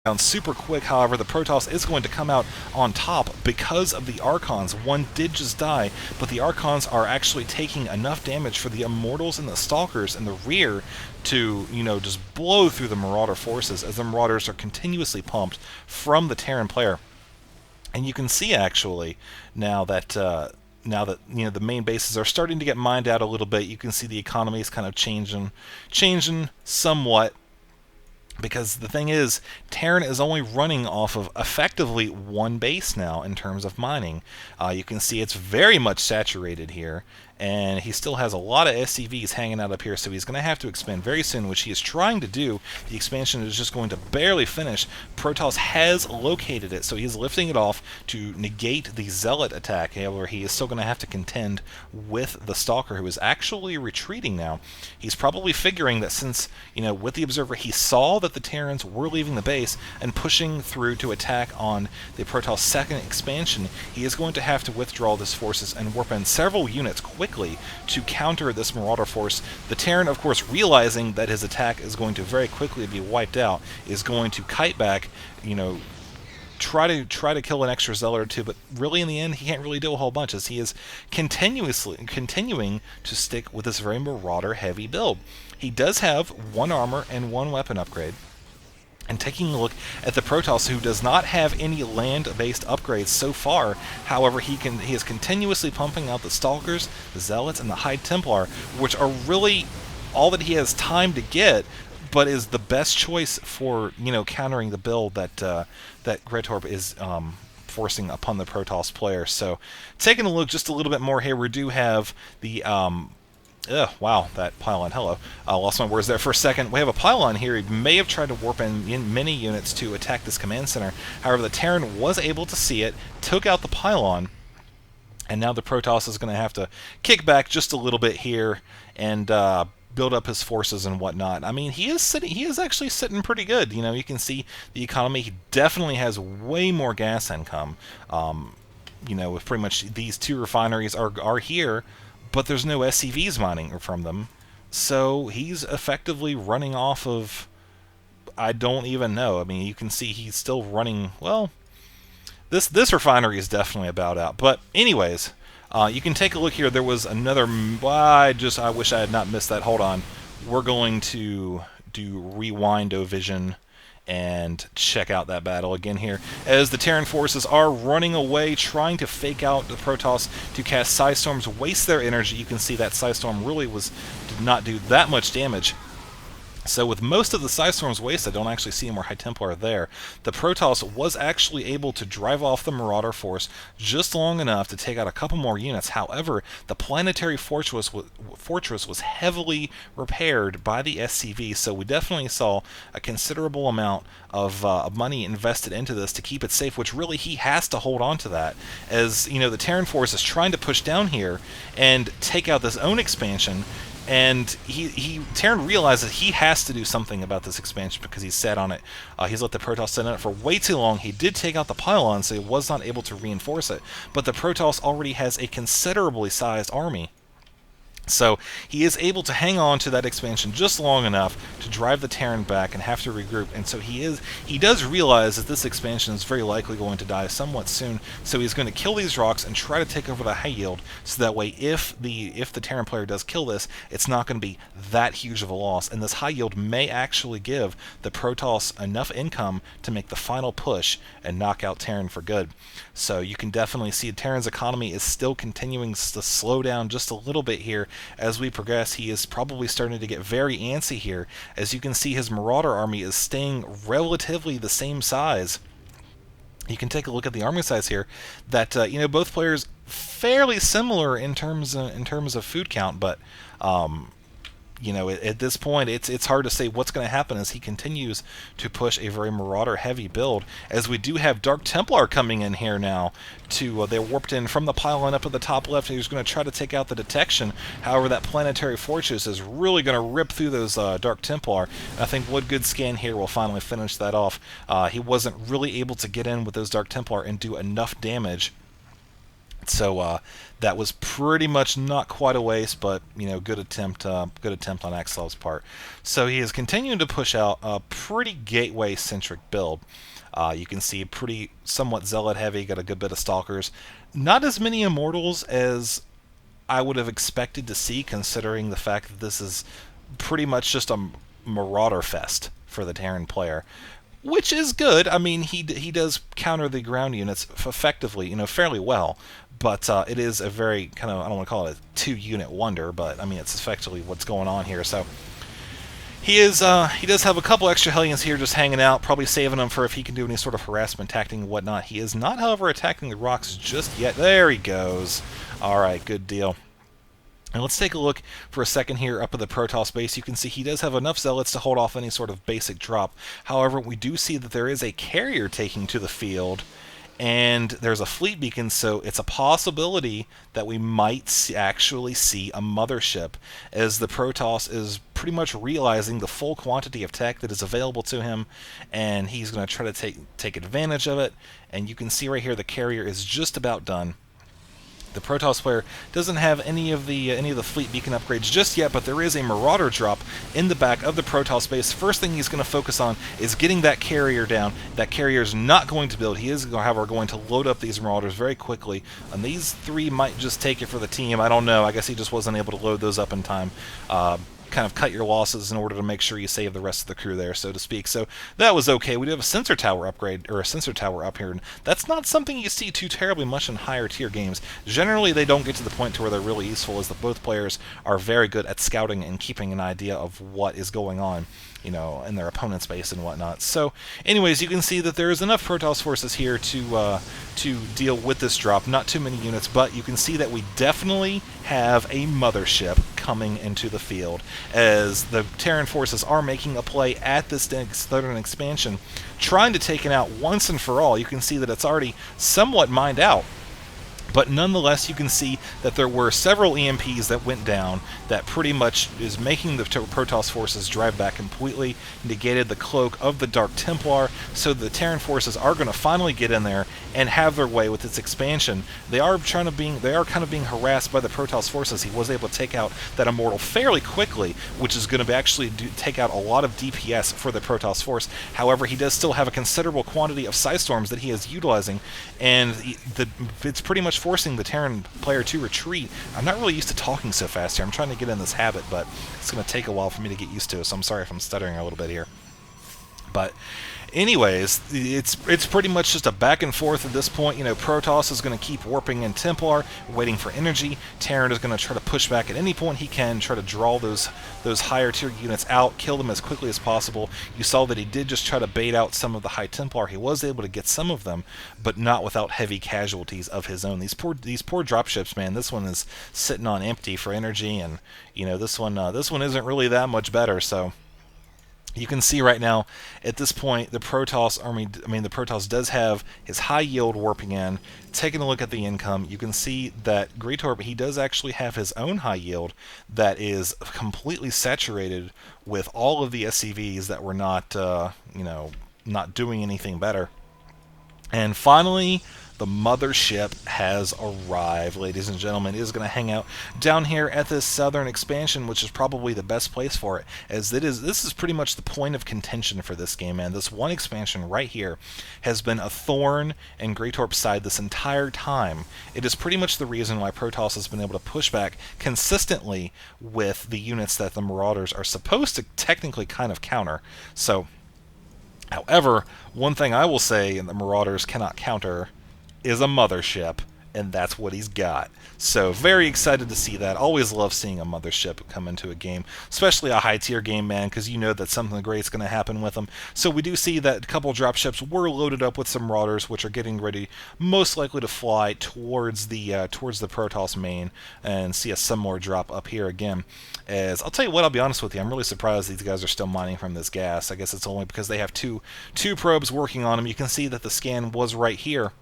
down super quick. However, the Protoss is going to come out on top because of the Archons. One did just die, but the Archons are actually taking enough damage for the Immortals and the Stalkers in the rear to, just blow through the Marauder forces as the Marauders are continuously pumped from the Terran player. And you can see actually now that the main bases are starting to get mined out a little bit. You can see the economy is kind of changing somewhat. Because the thing is, Terran is only running off of effectively one base now in terms of mining. You can see it's very much saturated here, and he still has a lot of SCVs hanging out up here, so he's going to have to expand very soon, which he is trying to do. The expansion is just going to barely finish. Protoss has located it, so he's lifting it off to negate the Zealot attack. However, he is still going to have to contend with the Stalker, who is actually retreating now. He's probably figuring that since, with the Observer, he saw that the Terrans were leaving the base and pushing through to attack on the Protoss' second expansion, he is going to have to withdraw his forces and warp in several units quickly to counter this Marauder force. The Terran, of course, realizing that his attack is going to very quickly be wiped out, is going to kite back, try to kill an extra Zealot or two, but really in the end he can't really do a whole bunch, as he is continuing to stick with this very Marauder heavy build. He does have one armor and one weapon upgrade. And taking a look at the Protoss, who does not have any land-based upgrades so far, however, he is continuously pumping out the Stalkers, the Zealots, and the High Templar, which are really all that he has time to get, but is the best choice for countering the build that Gretorp is forcing upon the Protoss player. So, taking a look just a little bit more here, we do have the wow, that pylon. Hello. I lost my words there for a second. We have a pylon here. He may have tried to warp in many units to attack this command center. However, the Terran was able to see it, took out the pylon, and now the Protoss is going to have to kick back just a little bit here and build up his forces and whatnot. I mean, he is actually sitting pretty good. You can see the economy. He definitely has way more gas income. With pretty much these two refineries are here, but there's no SCVs mining from them, so he's effectively running off of, I don't even know. I mean, you can see he's still running, well, this refinery is definitely about out. But anyways, you can take a look here. There was another, I wish I had not missed that. Hold on. We're going to do Rewind-O-Vision and check out that battle again here, as the Terran forces are running away, trying to fake out the Protoss to cast Psystorms, waste their energy. You can see that Psystorm really did not do that much damage. So with most of the Psystorms wasted, I don't actually see any more High Templar there. The Protoss was actually able to drive off the Marauder force just long enough to take out a couple more units. However, the Planetary Fortress was heavily repaired by the SCV, so we definitely saw a considerable amount of money invested into this to keep it safe, which really he has to hold on to that, as the Terran force is trying to push down here and take out this own expansion. And Terran realizes he has to do something about this expansion because he's sat on it. He's let the Protoss sit on it for way too long. He did take out the pylon, so he was not able to reinforce it. But the Protoss already has a considerably sized army. So he is able to hang on to that expansion just long enough to drive the Terran back and have to regroup. And so he does realize that this expansion is very likely going to die somewhat soon. So he's going to kill these rocks and try to take over the high yield. So that way, if the Terran player does kill this, it's not going to be that huge of a loss. And this high yield may actually give the Protoss enough income to make the final push and knock out Terran for good. So you can definitely see Terran's economy is still continuing to slow down just a little bit here. As we progress, he is probably starting to get very antsy here. As you can see, his Marauder army is staying relatively the same size. You can take a look at the army size here. That both players fairly similar in terms of food count, but at this point, it's hard to say what's going to happen as he continues to push a very Marauder-heavy build. As we do have Dark Templar coming in here now. They're warped in from the pylon up at the top left. He's going to try to take out the detection. However, that Planetary Fortress is really going to rip through those Dark Templar. And I think Woodgood's scan here will finally finish that off. He wasn't really able to get in with those Dark Templar and do enough damage So that was pretty much not quite a waste, but good attempt on Axslav's part. So he is continuing to push out a pretty gateway-centric build. You can see pretty somewhat zealot heavy, got a good bit of stalkers. Not as many immortals as I would have expected to see, considering the fact that this is pretty much just a marauder fest for the Terran player, which is good. I mean, he does counter the ground units effectively, fairly well. But it is a very kind of, I don't want to call it a 2-unit wonder, but I mean it's effectively what's going on here. So he does have a couple extra Hellions here just hanging out, probably saving them for if he can do any sort of harassment tactic and whatnot. He is not, however, attacking the rocks just yet. There he goes. All right, good deal. And let's take a look for a second here up at the Protoss base. You can see he does have enough zealots to hold off any sort of basic drop. However, we do see that there is a carrier taking to the field, and there's a fleet beacon, so it's a possibility that we might actually see a mothership, as the Protoss is pretty much realizing the full quantity of tech that is available to him, and he's going to try to take advantage of it. And you can see right here the carrier is just about done. The Protoss player doesn't have any of the fleet beacon upgrades just yet, but there is a Marauder drop in the back of the Protoss base. First thing he's going to focus on is getting that carrier down. That carrier is not going to build. He is, however, going to load up these Marauders very quickly, and these 3 might just take it for the team. I don't know. I guess he just wasn't able to load those up in time. Kind of cut your losses in order to make sure you save the rest of the crew there, so to speak. So that was okay. We do have a sensor tower upgrade, or a sensor tower up here, and that's not something you see too terribly much in higher tier games. Generally, they don't get to the point to where they're really useful, as both players are very good at scouting and keeping an idea of what is going on, in their opponent's base and whatnot. So, anyways, you can see that there is enough Protoss forces here to deal with this drop. Not too many units, but you can see that we definitely have a mothership coming into the field, as the Terran forces are making a play at this southern expansion, trying to take it out once and for all. You can see that it's already somewhat mined out, but nonetheless, you can see that there were several EMPs that went down that pretty much is making the Protoss forces drive back completely, negated the cloak of the Dark Templar, so the Terran forces are going to finally get in there and have their way with its expansion. They are kind of being harassed by the Protoss forces. He was able to take out that Immortal fairly quickly, which is going to actually take out a lot of DPS for the Protoss force. However, he does still have a considerable quantity of Psystorms that he is utilizing, and it's pretty much forcing the Terran player to retreat. I'm not really used to talking so fast here. I'm trying to get in this habit, but it's going to take a while for me to get used to, so I'm sorry if I'm stuttering a little bit here. But anyways, it's pretty much just a back and forth at this point. Protoss is going to keep warping in Templar, waiting for energy. Terran is going to try to push back at any point he can, try to draw those higher tier units out, kill them as quickly as possible. You saw that he did just try to bait out some of the High Templar. He was able to get some of them, but not without heavy casualties of his own. These poor dropships, man. This one is sitting on empty for energy, and this one isn't really that much better. So you can see right now, at this point, the Protoss army, the Protoss does have his high yield warping in. Taking a look at the income, you can see that Gretorp, he does actually have his own high yield that is completely saturated with all of the SCVs that were not, not doing anything better. And finally, the mothership has arrived, ladies and gentlemen. It is going to hang out down here at this southern expansion, which is probably the best place for it, as this is pretty much the point of contention for this game, man. This one expansion right here has been a thorn in Gretorp's side this entire time. It is pretty much the reason why Protoss has been able to push back consistently with the units that the Marauders are supposed to technically kind of counter. So, however, one thing I will say the Marauders cannot counter is a mothership, and that's what he's got. So very excited to see that. Always love seeing a mothership come into a game, especially a high tier game, man, because you know that something great's going to happen with them. So we do see that a couple dropships were loaded up with some Marauders, which are getting ready, most likely to fly towards the Protoss main, and see a similar drop up here again. As I'll tell you what, I'll be honest with you, I'm really surprised these guys are still mining from this gas. I guess it's only because they have two probes working on them. You can see that the scan was right here.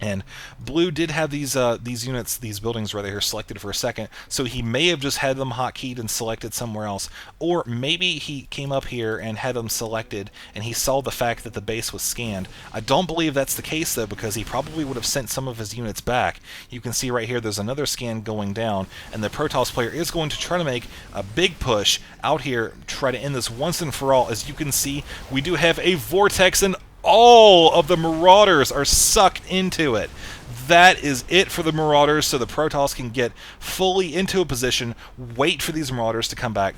And blue did have these units, these buildings right here selected for a second, so he may have just had them hotkeyed and selected somewhere else, or maybe he came up here and had them selected and he saw the fact that the base was scanned. I don't believe that's the case though, because he probably would have sent some of his units back. You can see right here there's another scan going down, and the Protoss player is going to try to make a big push out here, try to end this once and for all. As you can see, we do have a vortex, and all of the Marauders are sucked into it. That is it for the Marauders, so the Protoss can get fully into a position, wait for these Marauders to come back.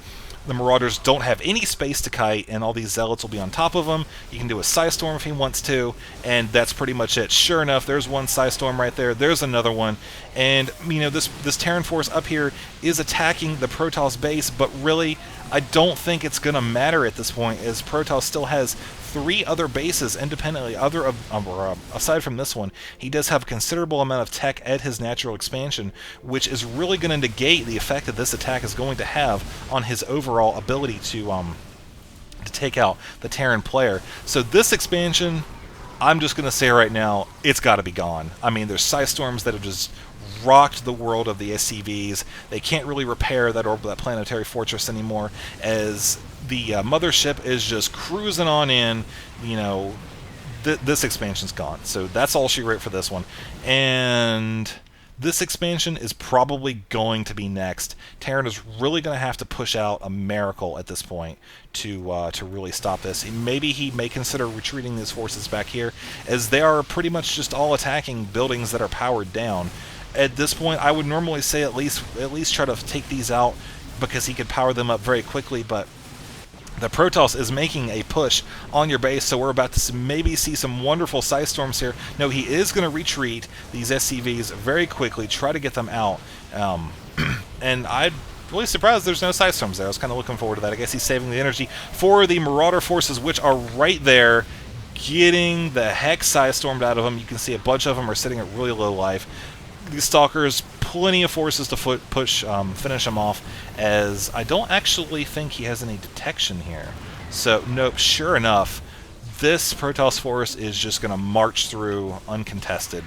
The Marauders don't have any space to kite, and all these Zealots will be on top of them. You can do a Psystorm if he wants to, and that's pretty much it. Sure enough, there's one Psystorm right there. There's another one. And, you know, this Terran force up here is attacking the Protoss base, but really, I don't think it's going to matter at this point, as Protoss still has 3 other bases independently, aside from this one. He does have a considerable amount of tech at his natural expansion, which is really going to negate the effect that this attack is going to have on his overall ability to take out the Terran player. So this expansion, I'm just going to say right now, it's got to be gone. I mean, there's Psystorms that have just rocked the world of the SCVs. They can't really repair that planetary fortress anymore, as the mothership is just cruising on in. You know, this expansion's gone. So that's all she wrote for this one. And this expansion is probably going to be next. Terran is really going to have to push out a miracle at this point to really stop this. Maybe he may consider retreating his forces back here, as they are pretty much just all attacking buildings that are powered down. At this point, I would normally say at least try to take these out, because he could power them up very quickly, but the Protoss is making a push on your base, so we're about to maybe see some wonderful Psystorms here. No, he is going to retreat these SCVs very quickly, try to get them out. And I'm really surprised there's no Psystorms there. I was kind of looking forward to that. I guess he's saving the energy for the Marauder forces, which are right there, getting the heck Psystormed out of them. You can see a bunch of them are sitting at really low life. These Stalkers, plenty of forces to finish him off, as I don't actually think he has any detection here. So, nope, sure enough, this Protoss force is just going to march through uncontested.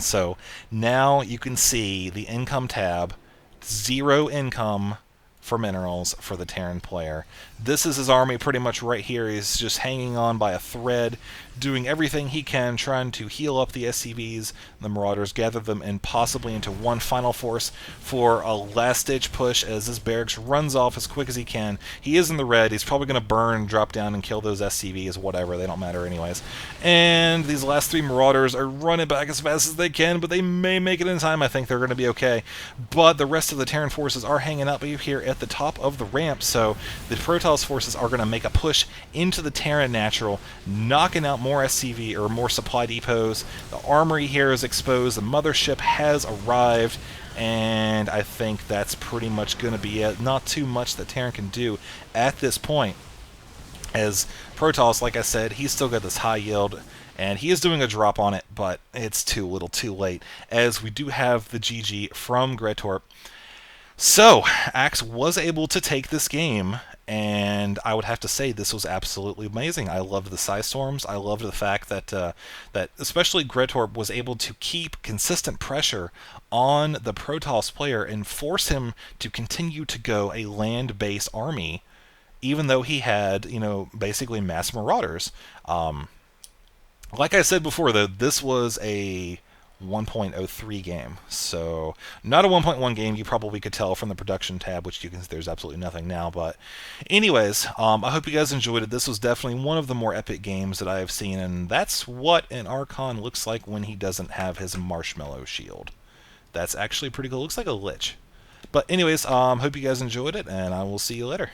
So, now you can see the income tab, 0 income for minerals for the Terran player. This is his army pretty much right here. He's just hanging on by a thread, doing everything he can, trying to heal up the SCVs, the Marauders, gather them in possibly into one final force for a last-ditch push as this barracks runs off as quick as he can. He is in the red. He's probably going to burn, drop down, and kill those SCVs, whatever. They don't matter anyways. And these last 3 Marauders are running back as fast as they can, but they may make it in time. I think they're going to be okay. But the rest of the Terran forces are hanging up here at the top of the ramp, so the Protoss forces are going to make a push into the Terran natural, knocking out more SCV or more supply depots. The armory here is exposed. The mothership has arrived, and I think that's pretty much going to be it. Not too much that Terran can do at this point, as Protoss, like I said, he's still got this high yield, and he is doing a drop on it, but it's too little too late, as we do have the GG from Gretorp. So, Axe was able to take this game, and I would have to say this was absolutely amazing. I loved the Psystorms. I loved the fact that that especially Gretorp was able to keep consistent pressure on the Protoss player and force him to continue to go a land-based army, even though he had, you know, basically mass Marauders. Like I said before, though, this was a 1.03 game, so not a 1.1 game. You probably could tell from the production tab, which you can see there's absolutely nothing now. But anyways, I hope you guys enjoyed it. This was definitely one of the more epic games that I have seen, and that's what an Archon looks like when he doesn't have his marshmallow shield. That's actually pretty cool. Looks like a lich. But anyways, hope you guys enjoyed it, and I will see you later.